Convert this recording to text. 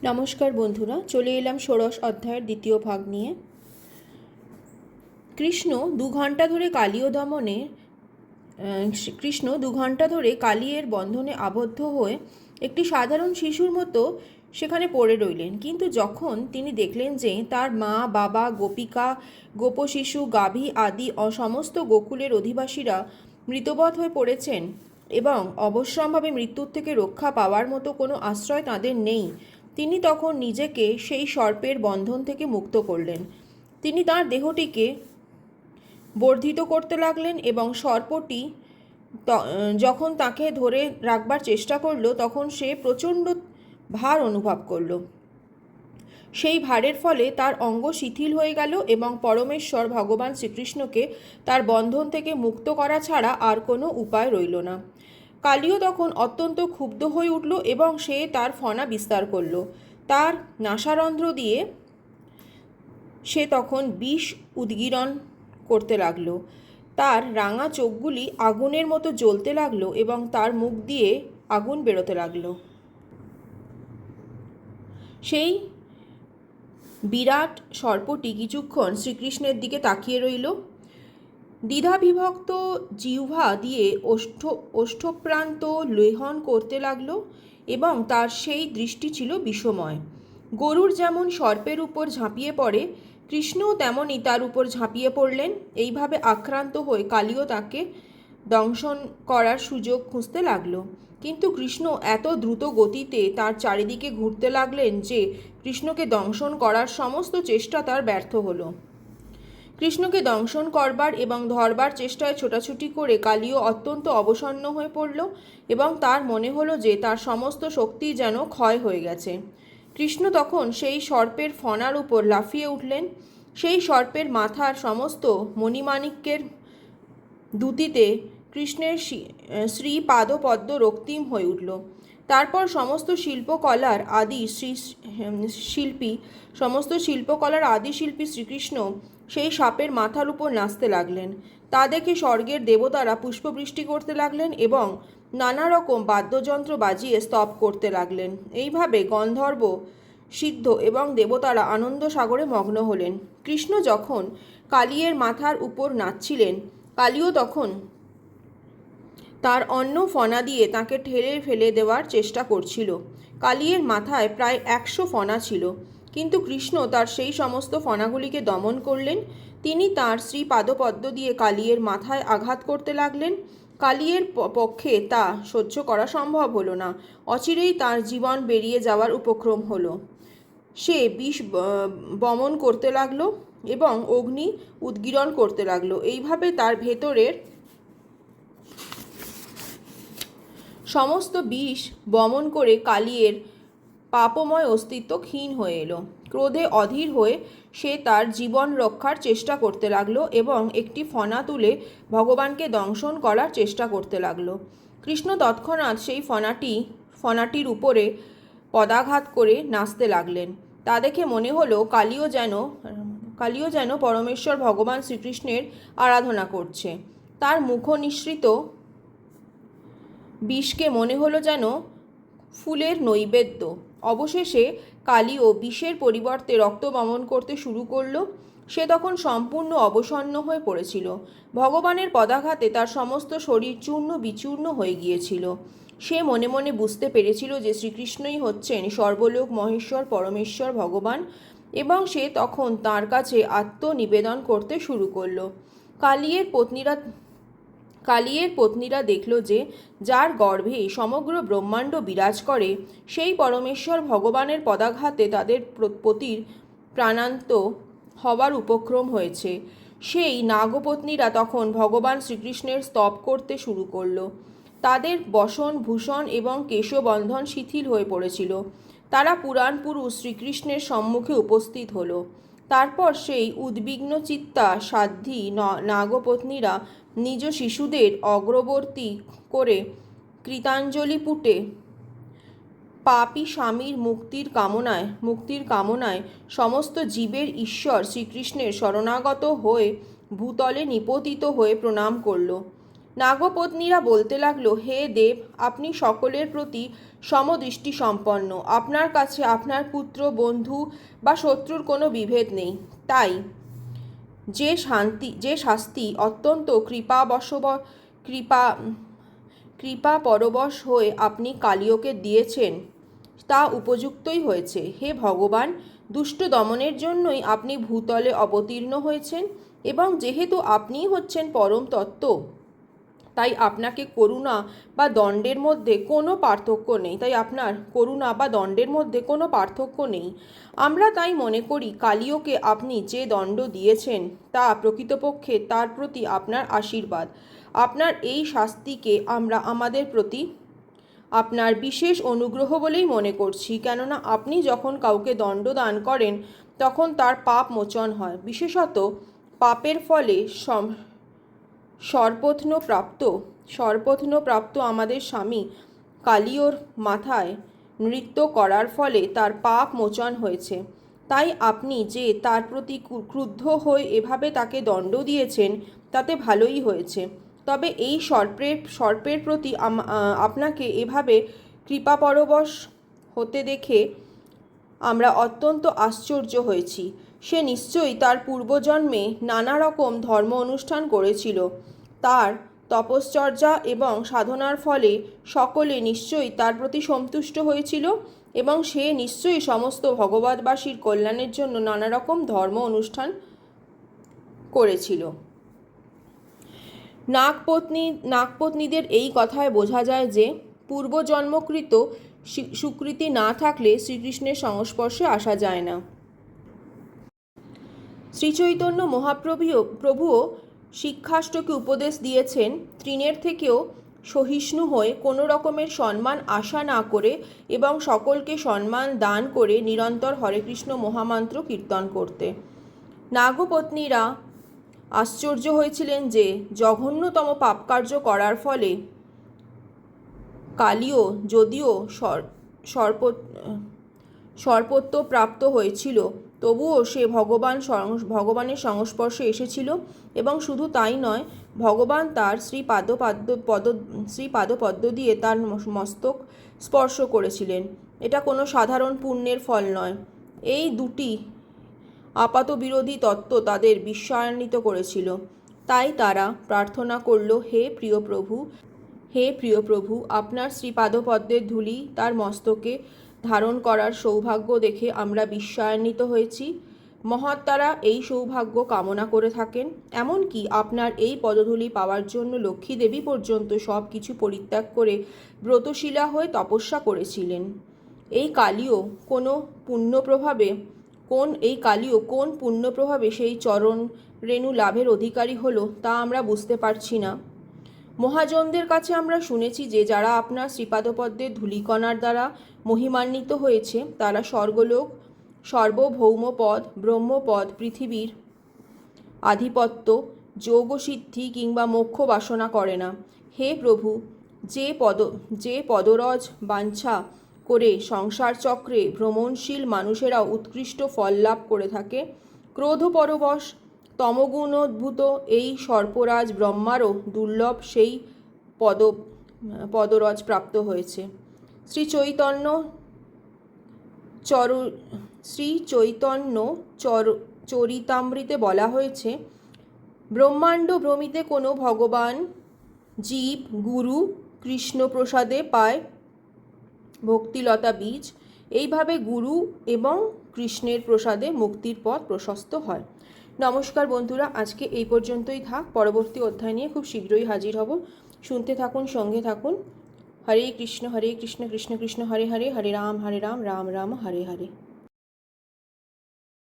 নমস্কার বন্ধুরা, চলে এলাম ষোড়শ অধ্যায়ের দ্বিতীয় ভাগ নিয়ে। কৃষ্ণ দু ঘন্টা ধরে কালিয়ের বন্ধনে আবদ্ধ হয়ে একটি সাধারণ শিশুর মতো সেখানে পড়ে রইলেন। কিন্তু যখন তিনি দেখলেন যে তার মা, বাবা, গোপিকা, গোপশিশু, গাভী আদি সমস্ত গোকুলের অধিবাসীরা মৃতবৎ হয়ে পড়েছেন এবং অবশ্যম্ভাবী মৃত্যুর থেকে রক্ষা পাওয়ার মতো কোনো আশ্রয় তাঁদের নেই, তিনি তখন নিজেকে সেই সর্পের বন্ধন থেকে মুক্ত করলেন। তিনি তাঁর দেহটিকে বর্ধিত করতে লাগলেন এবং সর্পটি যখন তাকে ধরে রাখবার চেষ্টা করল তখন সে প্রচণ্ড ভার অনুভব করল। সেই ভারের ফলে তার অঙ্গ শিথিল হয়ে গেল এবং পরমেশ্বর ভগবান শ্রীকৃষ্ণকে তার বন্ধন থেকে মুক্ত করা ছাড়া আর কোনো উপায় রইল না। কালীও তখন অত্যন্ত ক্ষুব্ধ হয়ে উঠল এবং সে তার ফণা বিস্তার করল। তার নাসারন্ধ্র দিয়ে সে তখন বিষ উদ্গীরণ করতে লাগলো। তার রাঙা চোখগুলি আগুনের মতো জ্বলতে লাগলো এবং তার মুখ দিয়ে আগুন বেরোতে লাগলো। সেই বিরাট সর্পটি কিছুক্ষণ শ্রীকৃষ্ণের দিকে তাকিয়ে রইল। দ্বিধাবিভক্ত জিহ্বা দিয়ে ওষ্ঠপ্রান্ত লেহন করতে লাগলো এবং তার সেই দৃষ্টি ছিল বিষময়। গরুর যেমন সর্পের উপর ঝাঁপিয়ে পড়ে, কৃষ্ণও তেমনই তার উপর ঝাঁপিয়ে পড়লেন। এইভাবে আক্রান্ত হয়ে কালীও তাকে দংশন করার সুযোগ খুঁজতে লাগলো। কিন্তু কৃষ্ণ এত দ্রুত গতিতে তার চারিদিকে ঘুরতে লাগলেন যে কৃষ্ণকে দংশন করার সমস্ত চেষ্টা তার ব্যর্থ হলো। কৃষ্ণকে দংশন করবার এবং ধরবার চেষ্টায় ছোটাছুটি করে কালীও অত্যন্ত অবসন্ন হয়ে পড়ল এবং তার মনে হলো যে তার সমস্ত শক্তি যেন ক্ষয় হয়ে গেছে। কৃষ্ণ তখন সেই সর্পের ফণার উপর লাফিয়ে উঠলেন। সেই সর্পের মাথার সমস্ত মণিমাণিক্যের দ্যুতিতে কৃষ্ণের শ্রীপাদপদ্ম রক্তিম হয়ে উঠল। তারপর সমস্ত শিল্পকলার আদি শিল্পী শ্রীকৃষ্ণ সেই সাপের মাথার উপর নাচতে লাগলেন। তা দেখে স্বর্গের দেবতারা পুষ্পবৃষ্টি করতে লাগলেন এবং নানা রকম বাদ্যযন্ত্র বাজিয়ে স্তব করতে লাগলেন। এইভাবে গন্ধর্ব, সিদ্ধ এবং দেবতারা আনন্দ সাগরে মগ্ন হলেন। কৃষ্ণ যখন কালীয়ের মাথার উপর নাচছিলেন, কালীও তখন তার অন্য ফণা দিয়ে তাকে ঠেলে ফেলে দেওয়ার চেষ্টা করছিল। কালীয়ের মাথায় প্রায় 100 ফণা ছিল, কিন্তু কৃষ্ণ তার সেই সমস্ত ফণাগুলিকে দমন করলেন। তিনি তাঁর শ্রীপাদপদ্ম দিয়ে কালীয়ের মাথায় আঘাত করতে লাগলেন। কালীয়ের পক্ষে তা সহ্য করা সম্ভব হলো না। অচিরেই তার জীবন বেরিয়ে যাওয়ার উপক্রম হলো। সে বিষ বমন করতে লাগলো এবং অগ্নি উদ্গীরণ করতে লাগলো। এইভাবে তার ভেতরের সমস্ত বিষ বমন করে কালীয়ের পাপময় অস্তিত্ব ক্ষীণ হয়ে এলো। ক্রোধে অধীর হয়ে সে তার জীবন রক্ষার চেষ্টা করতে লাগলো এবং একটি ফণা তুলে ভগবানকে দংশন করার চেষ্টা করতে লাগলো। কৃষ্ণ তৎক্ষণাৎ সেই ফণাটির উপরে পদাঘাত করে নাচতে লাগলেন। তা দেখে মনে হলো কালীও যেন পরমেশ্বর ভগবান শ্রীকৃষ্ণের আরাধনা করছে। তার মুখ নিঃসৃত বিষকে মনে হলো যেন ফুলের নৈবেদ্য। অবশেষে কালীও বিষের পরিবর্তে রক্ত বমন করতে শুরু করল। সে তখন সম্পূর্ণ অবসন্ন হয়ে পড়েছিল। ভগবানের পদাঘাতে তার সমস্ত শরীর চূর্ণ বিচূর্ণ হয়ে গিয়েছিল। সে মনে মনে বুঝতে পেরেছিল যে শ্রীকৃষ্ণই হচ্ছেন সর্বলোক মহেশ্বর পরমেশ্বর ভগবান এবং সে তখন তাঁর কাছে আত্মনিবেদন করতে শুরু করল। কালীয়ের পত্নীরা দেখল যে যার গর্ভে সমগ্র ব্রহ্মাণ্ড বিরাজ করে সেই পরমেশ্বর ভগবানের পদাঘাতে তাদের পতির প্রাণান্ত হবার উপক্রম হয়েছে। সেই নাগপত্নীরা তখন ভগবান শ্রীকৃষ্ণের স্তব করতে শুরু করল। তাদের বসন ভূষণ এবং কেশবন্ধন শিথিল হয়ে পড়েছিল। তারা পুরাণ পুরুষ শ্রীকৃষ্ণের সম্মুখে উপস্থিত হল। তারপর সেই উদ্বিগ্নচিত্তা সাধ্বী নাগপত্নীরা নিজ শিশুদের অগ্রবর্তী করে কৃতাঞ্জলি পুটে পাপী স্বামীর মুক্তির কামনায় সমস্ত জীবের ঈশ্বর শ্রীকৃষ্ণের শরণাগত হয়ে ভূতলে নিপতিত হয়ে প্রণাম করল। নাগপত্নীরা বলতে লাগলো, হে দেব, আপনি সকলের প্রতি সমদৃষ্টি সম্পন্ন। আপনার কাছে আপনার পুত্র, বন্ধু বা শত্রুর কোনো বিভেদ নেই। তাই যে শাস্তি অত্যন্ত কৃপা পরবশ হয়ে আপনি কালিয়কে দিয়েছেন তা উপযুক্তই হয়েছে। হে ভগবান, দুষ্ট দমনের জন্যই আপনি ভূতলে অবতীর্ণ হয়েছেন, এবং যেহেতু আপনিই হচ্ছেন পরম তত্ত্ব, তাই আপনাকে করুণা বা দণ্ডের মধ্যে কোনো পার্থক্য নেই। আমরা তাই মনে করি কালিয়কে আপনি যে দণ্ড দিয়েছেন তা প্রকৃতপক্ষে তার প্রতি আপনার আশীর্বাদ। আপনার এই শাস্তিকে আমরা আমাদের প্রতি আপনার বিশেষ অনুগ্রহ বলেই মনে করছি, কেননা আপনি যখন কাউকে দণ্ড দান করেন তখন তার পাপ মোচন হয়। বিশেষত পাপের ফলে সর্পথ্নপ্রাপ্ত আমাদের স্বামী কালিয়র মাথায় নৃত্য করার ফলে তার পাপ মোচন হয়েছে। তাই আপনি যে তার প্রতি ক্রুদ্ধ হয়ে এভাবে তাকে দণ্ড দিয়েছেন তাতে ভালোই হয়েছে। তবে এই সর্পের প্রতি আপনাকে এভাবে কৃপাপরবশ হতে দেখে আমরা অত্যন্ত আশ্চর্য হয়েছি। সে নিশ্চয়ই তার পূর্বজন্মে নানা রকম ধর্ম অনুষ্ঠান করেছিল। তার তপশ্চর্যা এবং সাধনার ফলে সকলে নিশ্চয়ই তার প্রতি সন্তুষ্ট হয়েছিল, এবং সে নিশ্চয়ই সমস্ত ভগবতবাসীর কল্যাণের জন্য নানা রকম ধর্ম অনুষ্ঠান করেছিল। নাগপত্নীদের এই কথায় বোঝা যায় যে পূর্বজন্মকৃত সুকৃতি না থাকলে শ্রীকৃষ্ণের সংস্পর্শে আসা যায় না। শ্রীচৈতন্য মহাপ্রভুও শিক্ষাষ্টকে উপদেশ দিয়েছেন, তৃণের থেকেও সহিষ্ণু হয়ে কোনো রকমের সম্মান আশা না করে এবং সকলকে সম্মান দান করে নিরন্তর হরে কৃষ্ণ মহামন্ত্র কীর্তন করতে। নাগপত্নীরা আশ্চর্য হয়েছিলেন যে জঘন্যতম পাপকার্য করার ফলে কালিয় যদিও সর্পত্ব প্রাপ্ত হয়েছিল, তবুও সে ভগবানের সংস্পর্শে এসেছিল, এবং শুধু তাই নয়, ভগবান তার শ্রীপাদপদ্ম দিয়ে তার মস্তক স্পর্শ করেছিলেন। এটা কোনো সাধারণ পুণ্যের ফল নয়। এই দুটি আপাতবিরোধী তত্ত্ব তাদের বিস্ময়ান্বিত করেছিল। তাই তারা প্রার্থনা করল, হে প্রিয় প্রভু, আপনার শ্রীপাদপদ্মের ধূলি তার মস্তকে ধারণ করার সৌভাগ্য দেখে আমরা বিস্ময়ান্বিত হয়েছি। মহাত্মারা এই সৌভাগ্য কামনা করে থাকেন। এমনকি আপনার এই পদধূলি পাওয়ার জন্য লক্ষ্মী দেবী পর্যন্ত সব কিছু পরিত্যাগ করে ব্রতশীলা হয়ে তপস্যা করেছিলেন। এই কালিও কোন পুণ্যপ্রভাবে সেই চরণ রেণু লাভের অধিকারী হলো তা আমরা বুঝতে পারছি না। মহাজনদের কাছে আমরা শুনেছি যে যারা আপনার শ্রীপাদপদ্মের ধূলিকণার দ্বারা মহিমান্বিত হয়েছে তারা স্বর্গলোক, সার্বভৌমপদ, ব্রহ্মপদ, পৃথিবীর আধিপত্য, যোগসিদ্ধি কিংবা মোক্ষ বাসনা করে না। হে প্রভু, যে পদরজ বাঞ্ছা করে সংসার চক্রে ভ্রমণশীল মানুষেরাও উৎকৃষ্ট ফল লাভ করে থাকে, ক্রোধপরবশ তমগুণোদ্ভূত এই সর্পরাজ ব্রহ্মারও দুর্লভ সেই পদরজ প্রাপ্ত হয়েছে। শ্রীচৈতন্য চরিতামৃতে বলা হয়েছে, ব্রহ্মাণ্ড ভ্রমিতে কোনো ভগবান, জীব, গুরু কৃষ্ণ প্রসাদে পায় ভক্তিলতা বীজ। এইভাবে গুরু এবং কৃষ্ণের প্রসাদে মুক্তির পথ প্রশস্ত হয়। নমস্কার বন্ধুরা, আজকে এই পর্যন্তই থাক। পরবর্তী অধ্যায় নিয়ে খুব শীঘ্রই হাজির হব। শুনতে থাকুন, সঙ্গে থাকুন। হরে কৃষ্ণ কৃষ্ণ কৃষ্ণ হরে হরে, হরে রাম রাম রাম হরে হরে।